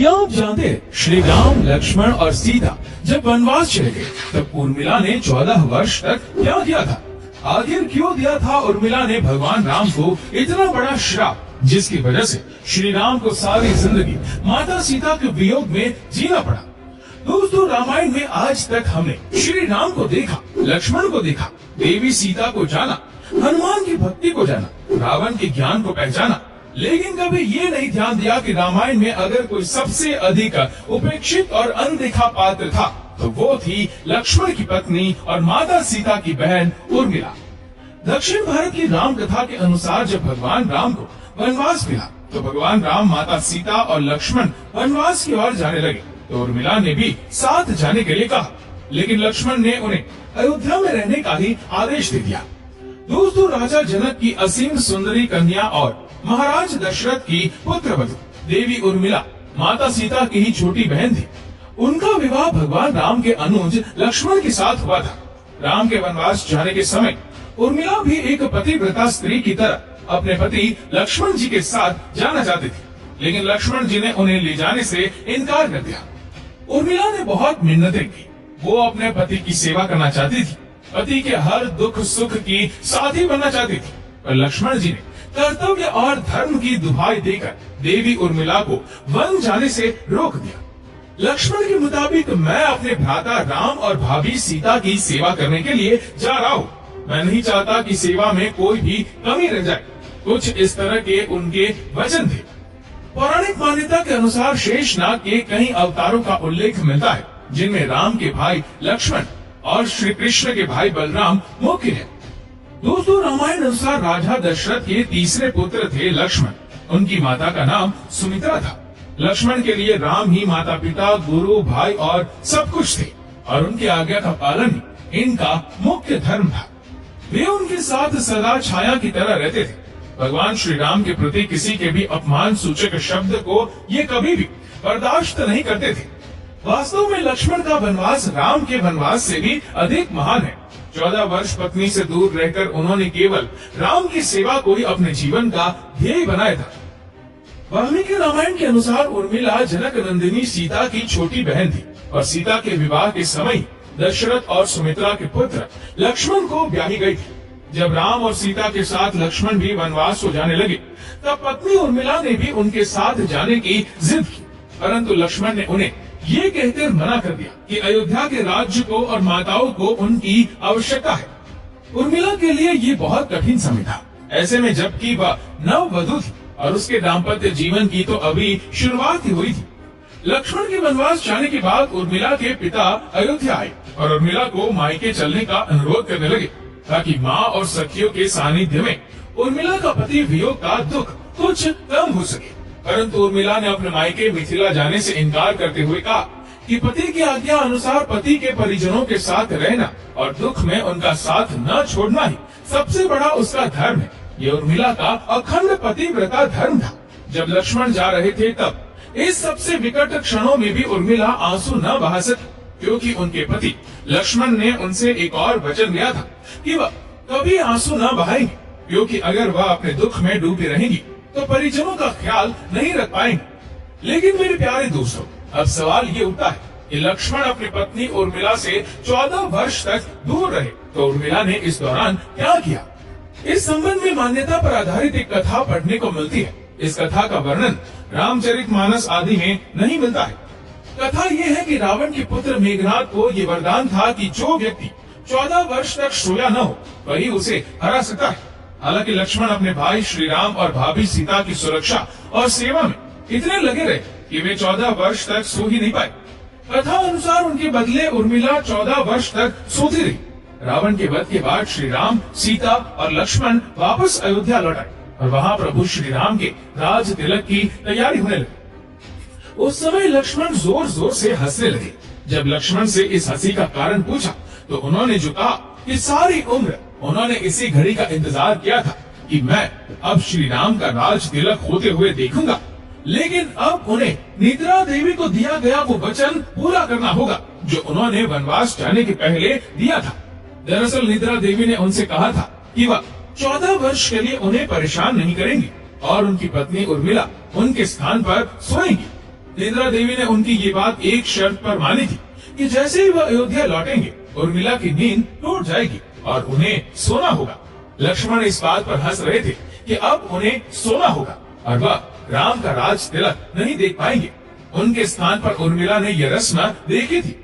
क्या आप जानते हैं श्री राम, लक्ष्मण और सीता जब वनवास चले गए तब उर्मिला ने 14 वर्ष तक क्या किया था? आखिर क्यों दिया था उर्मिला ने भगवान राम को इतना बड़ा श्राप, जिसकी वजह से श्री राम को सारी जिंदगी माता सीता के वियोग में जीना पड़ा? दोस्तों, रामायण में आज तक हमने श्री राम को देखा, लक्ष्मण को देखा, देवी सीता को जाना, हनुमान की भक्ति को जाना, रावण के ज्ञान को पहचाना, लेकिन कभी ये नहीं ध्यान दिया कि रामायण में अगर कोई सबसे अधिक उपेक्षित और अनदेखा पात्र था तो वो थी लक्ष्मण की पत्नी और माता सीता की बहन उर्मिला। दक्षिण भारत की राम कथा के अनुसार जब भगवान राम को वनवास मिला तो भगवान राम, माता सीता और लक्ष्मण वनवास की ओर जाने लगे तो उर्मिला ने भी साथ जाने के लिए कहा, लेकिन लक्ष्मण ने उन्हें अयोध्या में रहने का ही आदेश दे दिया। दोस्तों, राजा जनक की असीम सुंदरी कन्या और महाराज दशरथ की पुत्रवधू देवी उर्मिला माता सीता की ही छोटी बहन थी। उनका विवाह भगवान राम के अनुज लक्ष्मण के साथ हुआ था। राम के वनवास जाने के समय उर्मिला भी एक पतिव्रता स्त्री की तरह अपने पति लक्ष्मण जी के साथ जाना चाहती थी, लेकिन लक्ष्मण जी ने उन्हें ले जाने से इनकार कर दिया। उर्मिला ने बहुत मिन्नतें की, वो अपने पति की सेवा करना चाहती थी, पति के हर दुख सुख की साथी बनना चाहती थी, पर लक्ष्मण जी ने कर्तव्य और धर्म की दुहाई देकर देवी उर्मिला को वन जाने से रोक दिया। लक्ष्मण के मुताबिक मैं अपने भ्राता राम और भाभी सीता की सेवा करने के लिए जा रहा हूँ, मैं नहीं चाहता कि सेवा में कोई भी कमी रह जाए। कुछ इस तरह के उनके वचन थे। पौराणिक मान्यता के अनुसार शेषनाग के कई अवतारों का उल्लेख मिलता है, जिनमें राम के भाई लक्ष्मण और श्री कृष्ण के भाई बलराम मुख्य हैं। दोस्तों, रामायण अनुसार राजा दशरथ के तीसरे पुत्र थे लक्ष्मण। उनकी माता का नाम सुमित्रा था। लक्ष्मण के लिए राम ही माता पिता, गुरु, भाई और सब कुछ थे और उनकी आज्ञा का पालन ही इनका मुख्य धर्म था। वे उनके साथ सदा छाया की तरह रहते थे। भगवान श्री राम के प्रति किसी के भी अपमान सूचक शब्द को ये कभी भी बर्दाश्त नहीं करते थे। वास्तव में लक्ष्मण का वनवास राम के वनवास से भी अधिक महान है। 14 वर्ष पत्नी से दूर रहकर उन्होंने केवल राम की सेवा को ही अपने जीवन का ध्येय बनाया था। वाल्मीकि रामायण के अनुसार उर्मिला जनक नंदिनी सीता की छोटी बहन थी और सीता के विवाह के समय दशरथ और सुमित्रा के पुत्र लक्ष्मण को ब्याही गई थी। जब राम और सीता के साथ लक्ष्मण भी वनवास को जाने लगे तब पत्नी उर्मिला ने भी उनके साथ जाने की जिद की, परंतु लक्ष्मण ने उन्हें ये कहते मना कर दिया कि अयोध्या के राज्य को और माताओं को उनकी आवश्यकता है। उर्मिला के लिए ये बहुत कठिन समय था। ऐसे में जबकि वह नववधू थी और उसके दाम्पत्य जीवन की तो अभी शुरुआत ही हुई थी। लक्ष्मण के वनवास जाने के बाद उर्मिला के पिता अयोध्या आए और उर्मिला को मायके चलने का अनुरोध करने लगे ताकि माँ और सखियों के सानिध्य में उर्मिला का पति वियोग का दुख कुछ कम हो सके। परंतु उर्मिला ने अपने मायके मिथिला जाने से इनकार करते हुए कहा कि पति की आज्ञा अनुसार पति के परिजनों के साथ रहना और दुख में उनका साथ न छोड़ना ही सबसे बड़ा उसका धर्म है। ये उर्मिला का अखंड पतिव्रता धर्म था। जब लक्ष्मण जा रहे थे तब इस सबसे विकट क्षणों में भी उर्मिला आंसू न बहा सकी, क्योंकि उनके पति लक्ष्मण ने उनसे एक और वचन लिया था कि वह कभी आंसू न बहाएंगे, क्योंकि अगर वह अपने दुख में डूबी रहेंगी तो परिजनों का ख्याल नहीं रख पाएंगे। लेकिन मेरे प्यारे दोस्तों, अब सवाल ये उठता है कि लक्ष्मण अपनी पत्नी उर्मिला से 14 वर्ष तक दूर रहे तो उर्मिला ने इस दौरान क्या किया? इस संबंध में मान्यता पर आधारित एक कथा पढ़ने को मिलती है। इस कथा का वर्णन रामचरितमानस आदि में नहीं मिलता है। कथा ये है कि रावण के पुत्र मेघनाद को ये वरदान था कि जो व्यक्ति 14 वर्ष तक सोया न हो वही उसे हरा सकता है। हालांकि लक्ष्मण अपने भाई श्री राम और भाभी सीता की सुरक्षा और सेवा में इतने लगे रहे कि वे 14 वर्ष तक सो ही नहीं पाए। कथा अनुसार उनके बदले उर्मिला 14 वर्ष तक सोती रही। रावण के वध के बाद श्री राम, सीता और लक्ष्मण वापस अयोध्या लौट आए और वहाँ प्रभु श्री राम के राज तिलक की तैयारी होने लगी। उस समय लक्ष्मण जोर जोर से हंसने लगे। जब लक्ष्मण से इस हंसी का कारण पूछा तो उन्होंने जो कहा कि सारी उम्र उन्होंने इसी घड़ी का इंतजार किया था कि मैं अब श्री राम का राज तिलक होते हुए देखूंगा, लेकिन अब उन्हें निद्रा देवी को दिया गया वो वचन पूरा करना होगा जो उन्होंने वनवास जाने के पहले दिया था। दरअसल निद्रा देवी ने उनसे कहा था कि वह 14 वर्ष के लिए उन्हें परेशान नहीं करेंगी और उनकी पत्नी उर्मिला उनके स्थान पर सोएंगी। इंदिरा देवी ने उनकी ये बात एक शर्त पर मानी थी कि जैसे ही वह अयोध्या लौटेंगे उर्मिला की नींद टूट जाएगी और उन्हें सोना होगा। लक्ष्मण इस बात पर हंस रहे थे कि अब उन्हें सोना होगा और वह राम का राज तिलक नहीं देख पाएंगे। उनके स्थान पर उर्मिला ने यह रस्म देखी थी।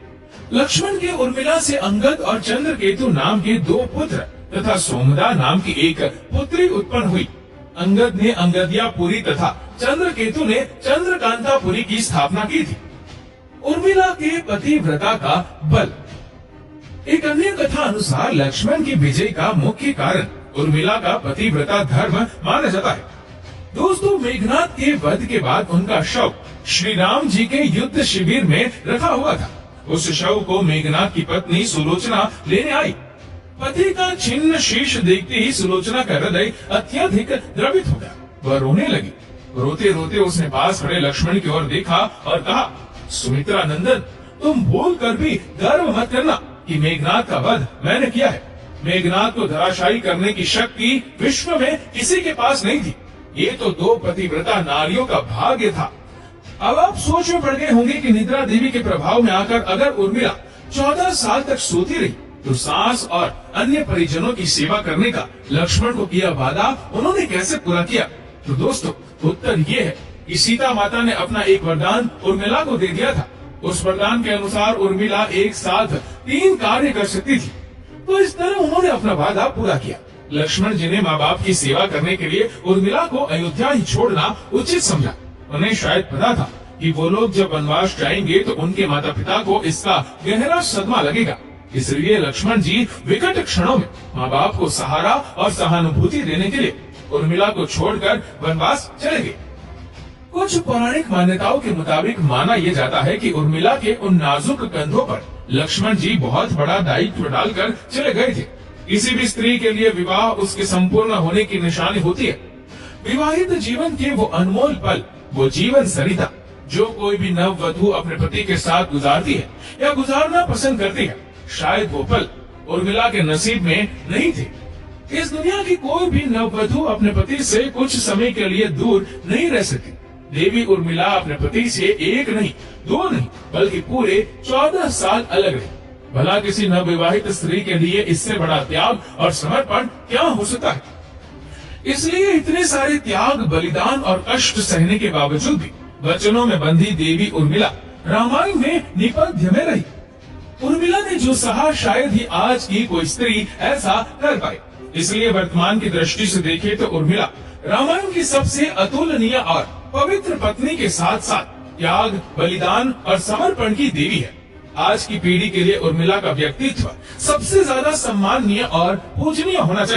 लक्ष्मण के उर्मिला से अंगद और चंद्रकेतु नाम के 2 पुत्र तथा सोमदा नाम की एक पुत्री उत्पन्न हुई। अंगद ने अंगदियापुरी तथा चंद्रकेतु ने चंद्रकांतापुरी की स्थापना की थी। उर्मिला के पतिव्रता का बल। एक अन्य कथा अनुसार लक्ष्मण की विजय का मुख्य कारण उर्मिला का पतिव्रता धर्म माना जाता है। दोस्तों, मेघनाद के वध के बाद उनका शव श्री राम जी के युद्ध शिविर में रखा हुआ था। उस शव को मेघनाद की पत्नी सुलोचना लेने आई। पति का छिन्न शीश देखते ही सुलोचना का हृदय अत्यधिक द्रवित हो गया। वह रोने लगी। रोते रोते उसने पास खड़े लक्ष्मण की ओर देखा और कहा, सुमित्रा नंदन, तुम भूल कर भी गर्व मत करना कि मेघनाद का वध मैंने किया है। मेघनाद को धराशायी करने की शक्ति विश्व में किसी के पास नहीं थी। ये तो 2 पतिव्रता नारियों का भाग्य था। अब आप सोच में पड़ गए होंगे कि निद्रा देवी के प्रभाव में आकर अगर उर्मिला 14 साल तक सोती रही तो सास और अन्य परिजनों की सेवा करने का लक्ष्मण को किया वादा उन्होंने कैसे पूरा किया? तो दोस्तों, उत्तर ये है कि सीता माता ने अपना एक वरदान उर्मिला को दे दिया था। उस वरदान के अनुसार उर्मिला एक साथ 3 कार्य कर सकती थी। तो इस तरह उन्होंने अपना वादा पूरा किया। लक्ष्मण जी ने माँ बाप की सेवा करने के लिए उर्मिला को अयोध्या ही छोड़ना उचित समझा। उन्हें शायद पता था कि वो लोग जब वनवास जाएंगे तो उनके माता पिता को इसका गहरा सदमा लगेगा। इसलिए लक्ष्मण जी विकट क्षणों में माँ बाप को सहारा और सहानुभूति देने के लिए उर्मिला को छोड़कर वनवास चले गए। कुछ पौराणिक मान्यताओं के मुताबिक माना यह जाता है कि उर्मिला के उन नाजुक कंधों पर लक्ष्मण जी बहुत बड़ा दायित्व डालकर चले गए थे। किसी भी स्त्री के लिए विवाह उसके संपूर्ण होने की निशानी होती है। विवाहित जीवन के वो अनमोल पल, वो जीवन सरिता जो कोई भी नववधु अपने पति के साथ गुजारती है या गुजारना पसंद करती है, शायद वो पल उर्मिला के नसीब में नहीं थे। इस दुनिया की कोई भी नववधु अपने पति से कुछ समय के लिए दूर नहीं रह सकती। देवी उर्मिला अपने पति से 1 नहीं, 2 नहीं, बल्कि पूरे 14 साल अलग रही। भला किसी नवविवाहित स्त्री के लिए इससे बड़ा त्याग और समर्पण क्या हो सकता है? इसलिए इतने सारे त्याग, बलिदान और कष्ट सहने के बावजूद भी वचनों में बंधी देवी उर्मिला रामायण में नेपथ्य में रही। उर्मिला ने जो सहा शायद ही आज की कोई स्त्री ऐसा कर पाए। इसलिए वर्तमान की दृष्टि से देखें तो उर्मिला रामायण की सबसे अतुलनीय और पवित्र पत्नी के साथ साथ त्याग, बलिदान और समर्पण की देवी है। आज की पीढ़ी के लिए उर्मिला का व्यक्तित्व सबसे ज्यादा सम्माननीय और पूजनीय होना चाहिए।